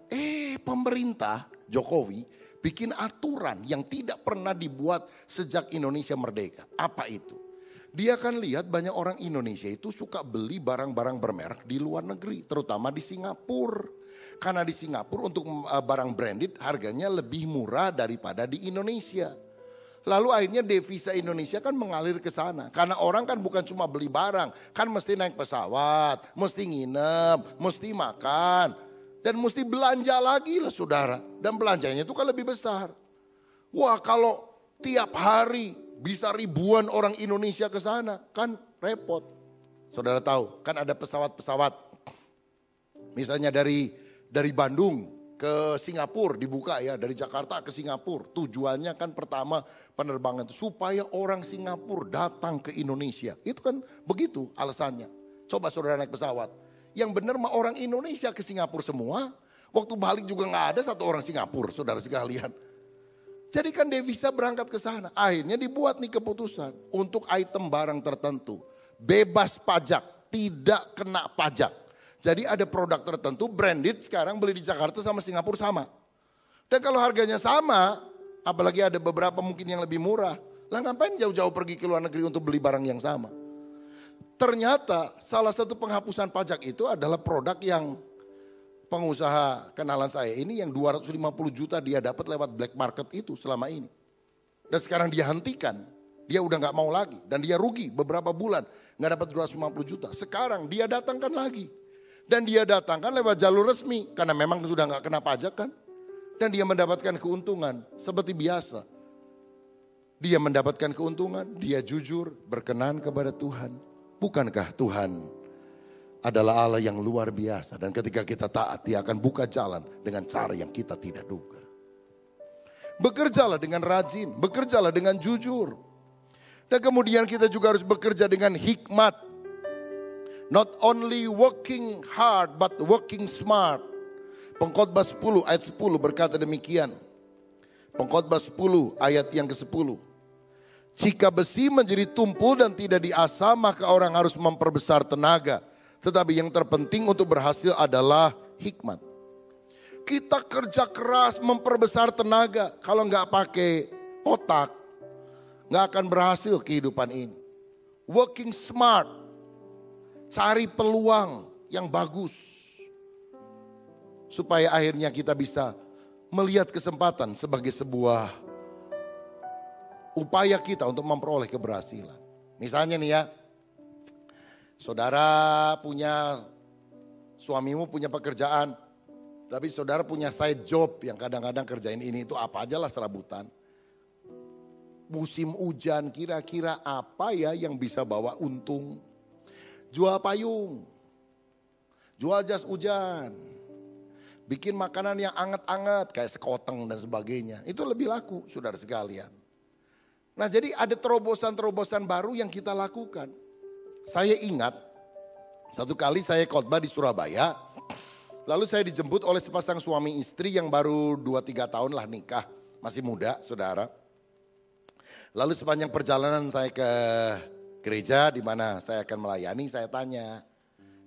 pemerintah Jokowi bikin aturan yang tidak pernah dibuat sejak Indonesia merdeka. Apa itu? Dia kan lihat banyak orang Indonesia itu suka beli barang-barang bermerek di luar negeri, terutama di Singapura. Karena di Singapura untuk barang branded harganya lebih murah daripada di Indonesia. Lalu akhirnya devisa Indonesia kan mengalir ke sana. Karena orang kan bukan cuma beli barang, kan mesti naik pesawat, mesti nginep, mesti makan. Dan mesti belanja lagi lah saudara. Dan belanjanya itu kan lebih besar. Wah kalau tiap hari bisa ribuan orang Indonesia ke sana, kan repot. Saudara tahu, kan ada pesawat-pesawat. Misalnya dari Bandung ke Singapura dibuka ya, dari Jakarta ke Singapura. Tujuannya kan pertama penerbangan itu supaya orang Singapura datang ke Indonesia. Itu kan begitu alasannya. Coba saudara naik pesawat. Yang benar mah orang Indonesia ke Singapura semua. Waktu balik juga gak ada satu orang Singapura, saudara sekalian. Jadi kan devisa berangkat ke sana. Akhirnya dibuat nih keputusan untuk item barang tertentu. Bebas pajak, tidak kena pajak. Jadi ada produk tertentu branded sekarang beli di Jakarta sama Singapura sama. Dan kalau harganya sama, apalagi ada beberapa mungkin yang lebih murah. Lah ngapain jauh-jauh pergi ke luar negeri untuk beli barang yang sama? Ternyata salah satu penghapusan pajak itu adalah produk yang pengusaha kenalan saya ini yang 250 juta dia dapat lewat black market itu selama ini. Dan sekarang dia hentikan, dia udah gak mau lagi. Dan dia rugi beberapa bulan gak dapat 250 juta. Sekarang dia datangkan lagi. Dan dia datangkan lewat jalur resmi karena memang sudah gak kena pajak kan. Dan dia mendapatkan keuntungan seperti biasa. Dia mendapatkan keuntungan, dia jujur berkenan kepada Tuhan. Bukankah Tuhan adalah Allah yang luar biasa. Dan ketika kita taat dia akan buka jalan dengan cara yang kita tidak duga. Bekerjalah dengan rajin, bekerjalah dengan jujur. Dan kemudian kita juga harus bekerja dengan hikmat. Not only working hard but working smart. Pengkhotbah 10 ayat 10 berkata demikian. Pengkhotbah 10 ayat yang ke-10. Jika besi menjadi tumpul dan tidak diasah maka orang harus memperbesar tenaga. Tetapi yang terpenting untuk berhasil adalah hikmat. Kita kerja keras memperbesar tenaga. Kalau nggak pakai otak, nggak akan berhasil kehidupan ini. Working smart. Cari peluang yang bagus. Supaya akhirnya kita bisa melihat kesempatan sebagai sebuah upaya kita untuk memperoleh keberhasilan. Misalnya nih ya, saudara suamimu punya pekerjaan. Tapi saudara punya side job yang kadang-kadang kerjain ini itu apa aja lah serabutan. Musim hujan kira-kira apa ya yang bisa bawa untung? Jual payung, jual jas hujan, bikin makanan yang anget-anget kayak sekoteng dan sebagainya. Itu lebih laku saudara sekalian. Nah jadi ada terobosan-terobosan baru yang kita lakukan. Saya ingat satu kali saya khotbah di Surabaya. Lalu saya dijemput oleh sepasang suami istri yang baru 2-3 tahun lah nikah. Masih muda saudara. Lalu sepanjang perjalanan saya ke gereja di mana saya akan melayani, saya tanya,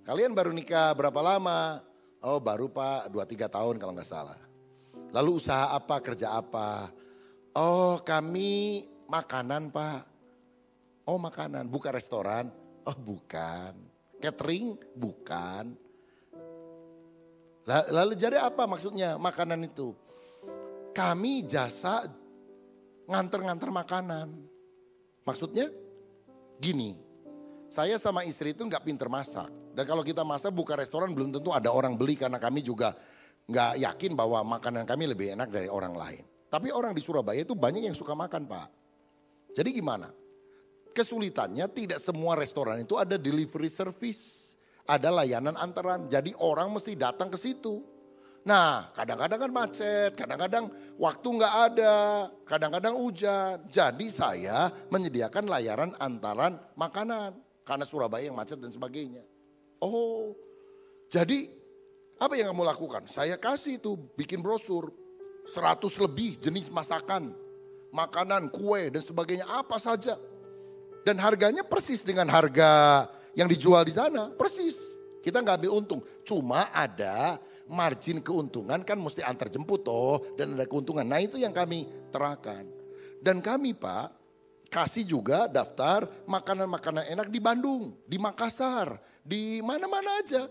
kalian baru nikah berapa lama? Oh baru Pak 2-3 tahun kalau nggak salah. Lalu usaha apa, kerja apa? Oh kami makanan Pak. Oh makanan, bukan restoran? Oh bukan. Catering? Bukan. Lalu jadi apa maksudnya makanan itu? Kami jasa nganter-nganter makanan. Maksudnya? Gini, saya sama istri itu gak pinter masak. Dan kalau kita masak buka restoran belum tentu ada orang beli. Karena kami juga gak yakin bahwa makanan kami lebih enak dari orang lain. Tapi orang di Surabaya itu banyak yang suka makan Pak. Jadi gimana? Kesulitannya tidak semua restoran itu ada delivery service. Ada layanan antaran. Jadi orang mesti datang ke situ. Nah kadang-kadang kan macet, kadang-kadang waktu nggak ada, kadang-kadang hujan. Jadi saya menyediakan layanan antaran makanan. Karena Surabaya yang macet dan sebagainya. Oh, jadi apa yang kamu lakukan? Saya kasih itu bikin brosur. 100 lebih jenis masakan, makanan, kue dan sebagainya apa saja. Dan harganya persis dengan harga yang dijual di sana, persis. Kita nggak ambil untung, cuma ada margin keuntungan kan mesti antar jemput toh dan ada keuntungan. Nah itu yang kami terahkan. Dan kami Pak kasih juga daftar makanan-makanan enak di Bandung, di Makassar, di mana-mana aja.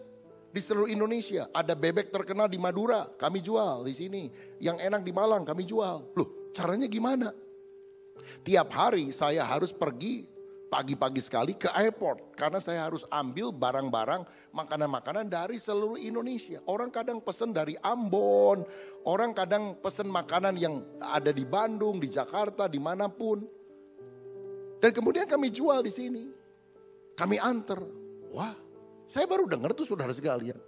Di seluruh Indonesia ada bebek terkenal di Madura, kami jual di sini. Yang enak di Malang kami jual. Loh caranya gimana? Tiap hari saya harus pergi pagi-pagi sekali ke airport. Karena saya harus ambil barang-barang makanan-makanan dari seluruh Indonesia. Orang kadang pesen dari Ambon. Orang kadang pesen makanan yang ada di Bandung, di Jakarta, dimanapun. Dan kemudian kami jual di sini. Kami antar. Wah, saya baru dengar tuh saudara sekalian.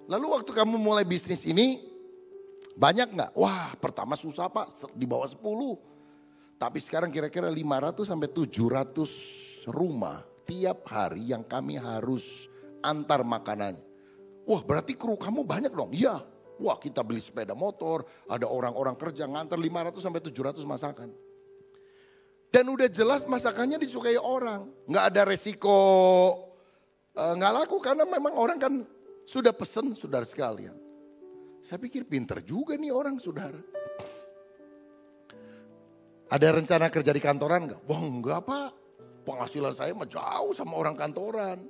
Lalu waktu kamu mulai bisnis ini, banyak nggak? Wah, pertama susah Pak, di bawah 10. Tapi sekarang kira-kira 500 sampai 700 rumah tiap hari yang kami harus antar makanannya. Wah berarti kru kamu banyak dong? Iya. Wah kita beli sepeda motor, ada orang-orang kerja ngantar 500 sampai 700 masakan. Dan udah jelas masakannya disukai orang. Nggak ada resiko nggak laku karena memang orang kan sudah pesen saudara sekalian. Saya pikir pinter juga nih orang saudara. Ada rencana kerja di kantoran enggak? Wah enggak Pak, penghasilan saya mah jauh sama orang kantoran.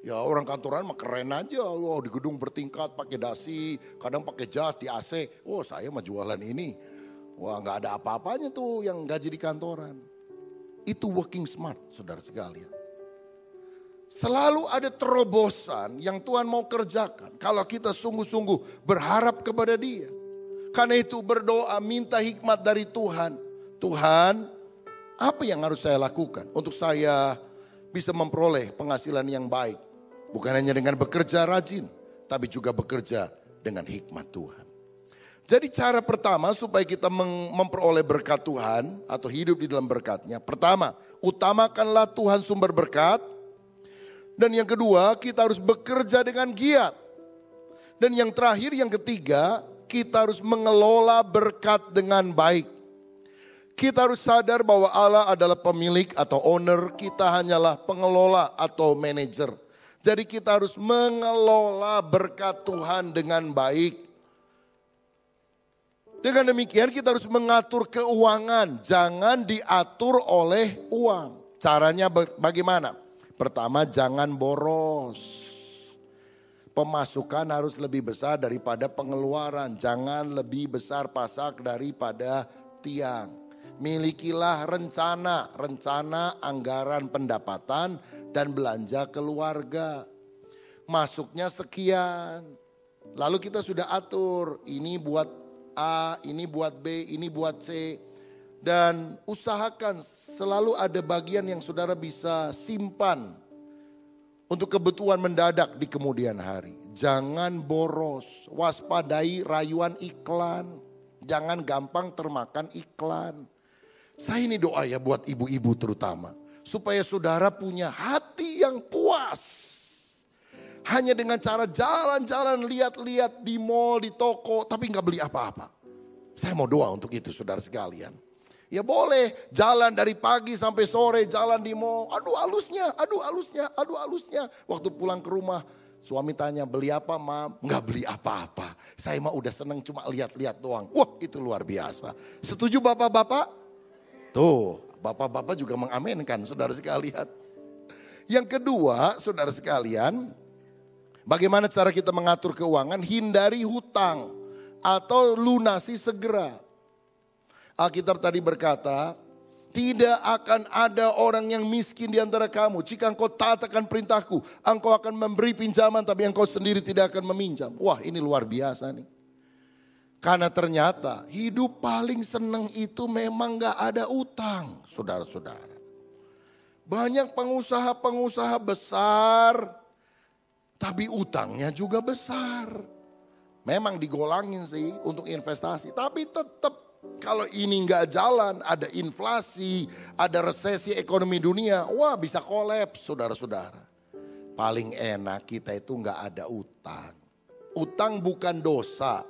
Ya orang kantoran mah keren aja, wah di gedung bertingkat pakai dasi, kadang pakai jas di AC. Oh saya mah jualan ini. Wah enggak ada apa-apanya tuh yang gaji di kantoran. Itu working smart saudara sekalian. Selalu ada terobosan yang Tuhan mau kerjakan kalau kita sungguh-sungguh berharap kepada Dia. Karena itu berdoa minta hikmat dari Tuhan. Tuhan, apa yang harus saya lakukan untuk saya bisa memperoleh penghasilan yang baik? Bukan hanya dengan bekerja rajin, tapi juga bekerja dengan hikmat Tuhan. Jadi cara pertama supaya kita memperoleh berkat Tuhan atau hidup di dalam berkat-Nya. Pertama, utamakanlah Tuhan sumber berkat. Dan yang kedua, kita harus bekerja dengan giat. Dan yang terakhir, yang ketiga, kita harus mengelola berkat dengan baik. Kita harus sadar bahwa Allah adalah pemilik atau owner, kita hanyalah pengelola atau manajer. Jadi kita harus mengelola berkat Tuhan dengan baik. Dengan demikian kita harus mengatur keuangan, jangan diatur oleh uang. Caranya bagaimana? Pertama, jangan boros. Pemasukan harus lebih besar daripada pengeluaran, jangan lebih besar pasak daripada tiang. Milikilah rencana anggaran pendapatan dan belanja keluarga. Masuknya sekian. Lalu kita sudah atur, ini buat A, ini buat B, ini buat C. Dan usahakan selalu ada bagian yang saudara bisa simpan untuk kebutuhan mendadak di kemudian hari. Jangan boros, waspadai rayuan iklan. Jangan gampang termakan iklan. Saya ini doa ya buat ibu-ibu terutama. Supaya saudara punya hati yang puas. Hanya dengan cara jalan-jalan, lihat-lihat di mall, di toko, tapi gak beli apa-apa. Saya mau doa untuk itu saudara sekalian. Ya boleh jalan dari pagi sampai sore, jalan di mall. Aduh halusnya. Waktu pulang ke rumah, suami tanya beli apa Mam? Gak beli apa-apa. Saya mah udah seneng cuma lihat-lihat doang. Wah itu luar biasa. Setuju bapak-bapak? Tuh, bapak-bapak juga mengamenkan saudara sekalian. Yang kedua, saudara sekalian, bagaimana cara kita mengatur keuangan? Hindari hutang atau lunasi segera. Alkitab tadi berkata, tidak akan ada orang yang miskin di antara kamu. Jika engkau taat akan perintahku, engkau akan memberi pinjaman tapi engkau sendiri tidak akan meminjam. Wah ini luar biasa nih. Karena ternyata hidup paling seneng itu memang gak ada utang, saudara-saudara. Banyak pengusaha-pengusaha besar, tapi utangnya juga besar. Memang digolangin sih untuk investasi, tapi tetap kalau ini gak jalan, ada inflasi, ada resesi ekonomi dunia, wah bisa kolaps, saudara-saudara. Paling enak kita itu gak ada utang. Utang bukan dosa,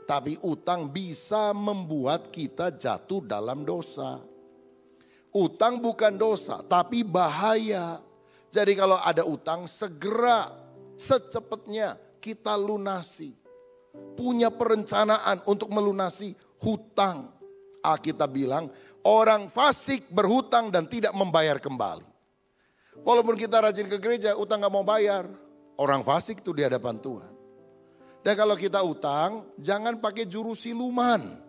tapi utang bisa membuat kita jatuh dalam dosa. Utang bukan dosa, tapi bahaya. Jadi kalau ada utang, segera, secepatnya kita lunasi. Punya perencanaan untuk melunasi hutang. Alkitab bilang, orang fasik berhutang dan tidak membayar kembali. Walaupun kita rajin ke gereja, utang gak mau bayar. Orang fasik itu di hadapan Tuhan. Dan kalau kita utang, jangan pakai juru siluman.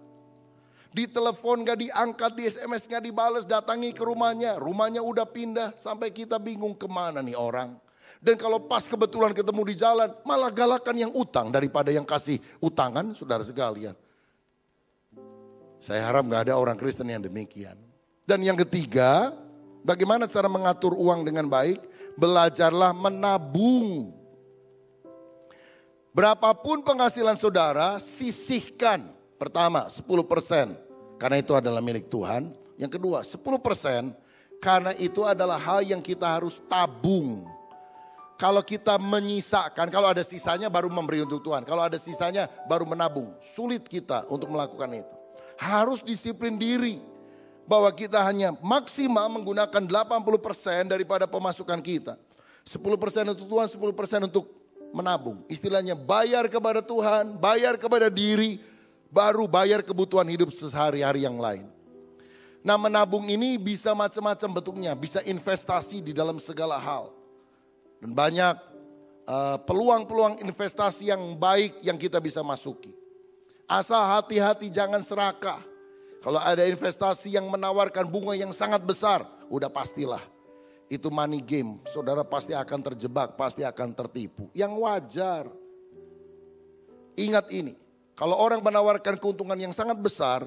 Di telepon gak diangkat, di SMS gak dibales, datangi ke rumahnya. Rumahnya udah pindah, sampai kita bingung kemana nih orang. Dan kalau pas kebetulan ketemu di jalan, malah galakan yang utang daripada yang kasih utangan, saudara sekalian. Saya harap gak ada orang Kristen yang demikian. Dan yang ketiga, bagaimana cara mengatur uang dengan baik? Belajarlah menabung. Berapapun penghasilan saudara, sisihkan. Pertama 10%, karena itu adalah milik Tuhan. Yang kedua 10%, karena itu adalah hal yang kita harus tabung. Kalau kita menyisakan, kalau ada sisanya baru memberi untuk Tuhan. Kalau ada sisanya baru menabung. Sulit kita untuk melakukan itu. Harus disiplin diri. Bahwa kita hanya maksimal menggunakan 80% daripada pemasukan kita. 10% untuk Tuhan, 10% untuk menabung. Istilahnya bayar kepada Tuhan, bayar kepada diri, baru bayar kebutuhan hidup sehari-hari yang lain. Nah, menabung ini bisa macam-macam bentuknya, bisa investasi di dalam segala hal. Dan banyak peluang-peluang investasi yang baik yang kita bisa masuki. Asal hati-hati jangan serakah. Kalau ada investasi yang menawarkan bunga yang sangat besar, udah pastilah. Itu money game, saudara pasti akan terjebak, pasti akan tertipu. Yang wajar. Ingat ini, kalau orang menawarkan keuntungan yang sangat besar,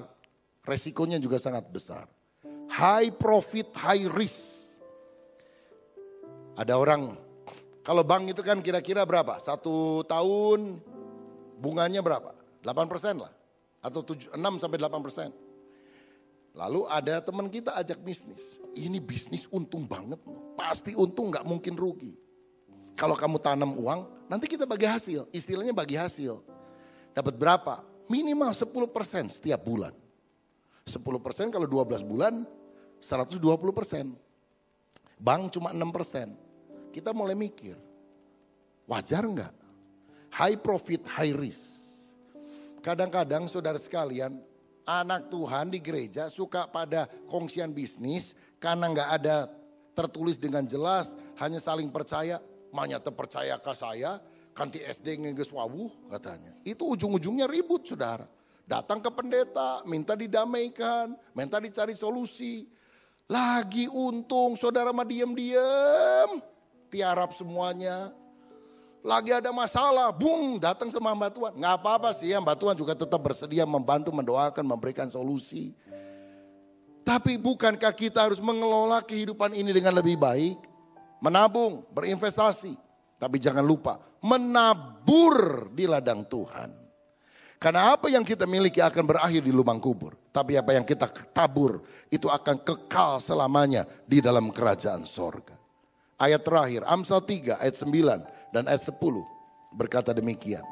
resikonya juga sangat besar. High profit, high risk. Ada orang, kalau bank itu kan kira-kira berapa? 1 tahun bunganya berapa? 8% lah. Atau 6-8%. Lalu ada teman kita ajak bisnis. Ini bisnis untung banget. Pasti untung, gak mungkin rugi. Kalau kamu tanam uang, nanti kita bagi hasil. Istilahnya bagi hasil. Dapat berapa? Minimal 10% setiap bulan. 10% kalau 12 bulan, 120%. Bank cuma 6%. Kita mulai mikir, wajar gak? High profit, high risk. Kadang-kadang saudara sekalian, anak Tuhan di gereja suka pada kongsian bisnis karena gak ada tertulis dengan jelas, hanya saling percaya. Manyata percayakah saya, kanti SD ngeges wawuh katanya. Itu ujung-ujungnya ribut saudara. Datang ke pendeta, minta didamaikan, minta dicari solusi. Lagi untung saudara mah diam-diam, tiarap semuanya. Lagi ada masalah, bung datang sama hamba Tuhan. Gak apa-apa sih, hamba Tuhan juga tetap bersedia membantu, mendoakan, memberikan solusi. Tapi bukankah kita harus mengelola kehidupan ini dengan lebih baik? Menabung, berinvestasi. Tapi jangan lupa, menabur di ladang Tuhan. Karena apa yang kita miliki akan berakhir di lubang kubur. Tapi apa yang kita tabur, itu akan kekal selamanya di dalam kerajaan sorga. Ayat terakhir, Amsal 3 ayat 9 dan ayat 10 berkata demikian.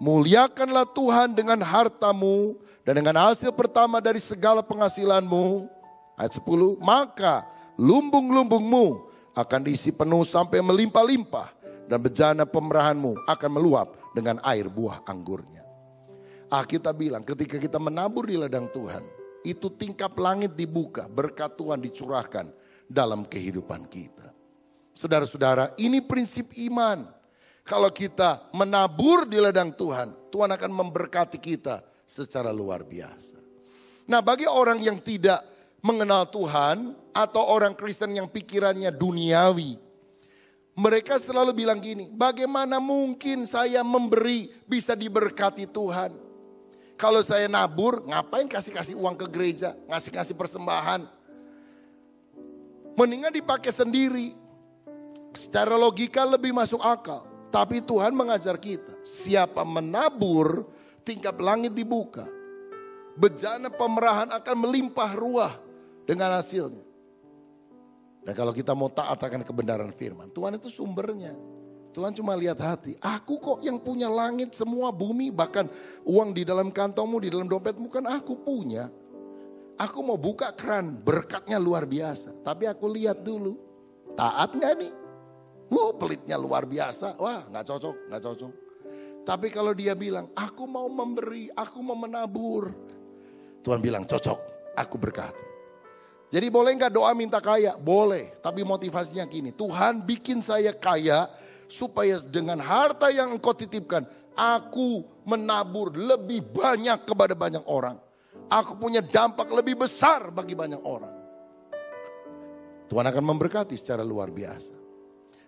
Muliakanlah Tuhan dengan hartamu dan dengan hasil pertama dari segala penghasilanmu. Ayat 10, maka lumbung-lumbungmu akan diisi penuh sampai melimpah-limpah dan bejana pemerahanmu akan meluap dengan air buah anggurnya. Kita bilang ketika kita menabur di ladang Tuhan, itu tingkap langit dibuka, berkat Tuhan dicurahkan dalam kehidupan kita. Saudara-saudara, ini prinsip iman. Kalau kita menabur di ladang Tuhan, Tuhan akan memberkati kita secara luar biasa. Nah, bagi orang yang tidak mengenal Tuhan atau orang Kristen yang pikirannya duniawi, mereka selalu bilang gini, bagaimana mungkin saya memberi bisa diberkati Tuhan? Kalau saya nabur, ngapain kasih-kasih uang ke gereja, ngasih-ngasih persembahan. Mendingan dipakai sendiri. Secara logika lebih masuk akal. Tapi Tuhan mengajar kita, siapa menabur, tingkap langit dibuka. Bejana pemerahan akan melimpah ruah dengan hasilnya. Dan kalau kita mau taat akan kebenaran firman, Tuhan itu sumbernya. Tuhan cuma lihat hati. Aku kok yang punya langit semua bumi, bahkan uang di dalam kantongmu, di dalam dompetmu kan aku punya. Aku mau buka keran, berkatnya luar biasa. Tapi aku lihat dulu, taat gak nih? Pelitnya luar biasa. Wah gak cocok. Tapi kalau dia bilang, aku mau memberi, aku mau menabur. Tuhan bilang cocok, aku berkati. Jadi boleh gak doa minta kaya? Boleh, tapi motivasinya gini. Tuhan bikin saya kaya supaya dengan harta yang engkau titipkan, aku menabur lebih banyak kepada banyak orang. Aku punya dampak lebih besar bagi banyak orang. Tuhan akan memberkati secara luar biasa.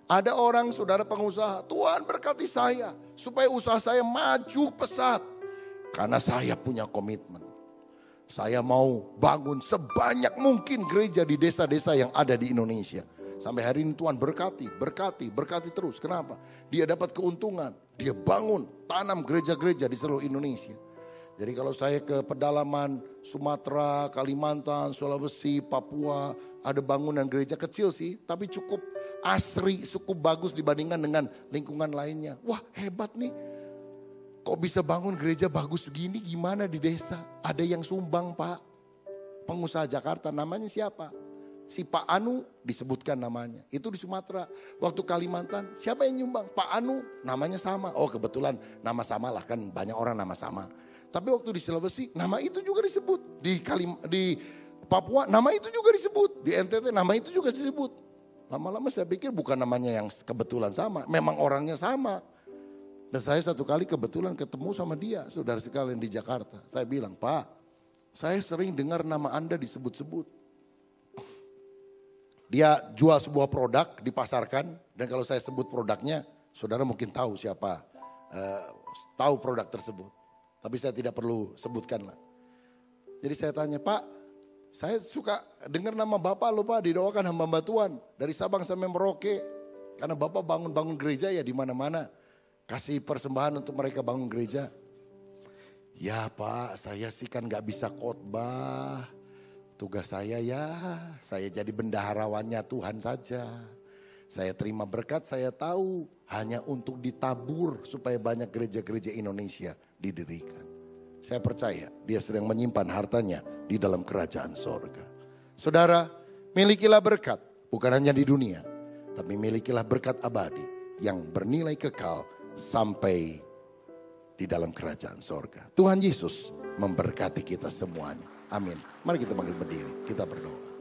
Ada orang saudara pengusaha, Tuhan berkati saya supaya usaha saya maju pesat. Karena saya punya komitmen. Saya mau bangun sebanyak mungkin gereja di desa-desa yang ada di Indonesia. Sampai hari ini Tuhan berkati terus. Kenapa? Dia dapat keuntungan. Dia bangun, tanam gereja-gereja di seluruh Indonesia. Jadi kalau saya ke pedalaman Sumatera, Kalimantan, Sulawesi, Papua, ada bangunan gereja kecil sih, tapi cukup asri, cukup bagus dibandingkan dengan lingkungan lainnya. Wah hebat nih. Kok bisa bangun gereja bagus begini, gimana di desa? Ada yang sumbang Pak. Pengusaha Jakarta, namanya siapa? Si Pak Anu disebutkan namanya. Itu di Sumatera. Waktu Kalimantan, siapa yang nyumbang? Pak Anu, namanya sama. Oh kebetulan nama sama lah, kan banyak orang nama sama. Tapi waktu di Sulawesi, nama itu juga disebut. Di Papua, nama itu juga disebut. Di NTT, nama itu juga disebut. Lama-lama saya pikir bukan namanya yang kebetulan sama. Memang orangnya sama. Dan saya satu kali kebetulan ketemu sama dia, saudara sekalian di Jakarta. Saya bilang, Pak, saya sering dengar nama Anda disebut-sebut. Dia jual sebuah produk, dipasarkan. Dan kalau saya sebut produknya, saudara mungkin tahu siapa, tahu produk tersebut. Tapi saya tidak perlu sebutkan lah. Jadi saya tanya, Pak, saya suka dengar nama Bapak loh Pak, didoakan hamba Tuhan. Dari Sabang sampai Merauke. Karena Bapak bangun-bangun gereja ya di mana-mana. Kasih persembahan untuk mereka bangun gereja. Ya Pak, saya sih kan gak bisa khotbah. Tugas saya saya jadi bendaharawannya Tuhan saja. Saya terima berkat, saya tahu hanya untuk ditabur supaya banyak gereja-gereja Indonesia didirikan. Saya percaya dia sedang menyimpan hartanya di dalam kerajaan sorga. Saudara, milikilah berkat bukan hanya di dunia, tapi milikilah berkat abadi yang bernilai kekal sampai di dalam kerajaan sorga. Tuhan Yesus memberkati kita semuanya. Amin. Mari kita bangkit berdiri, kita berdoa.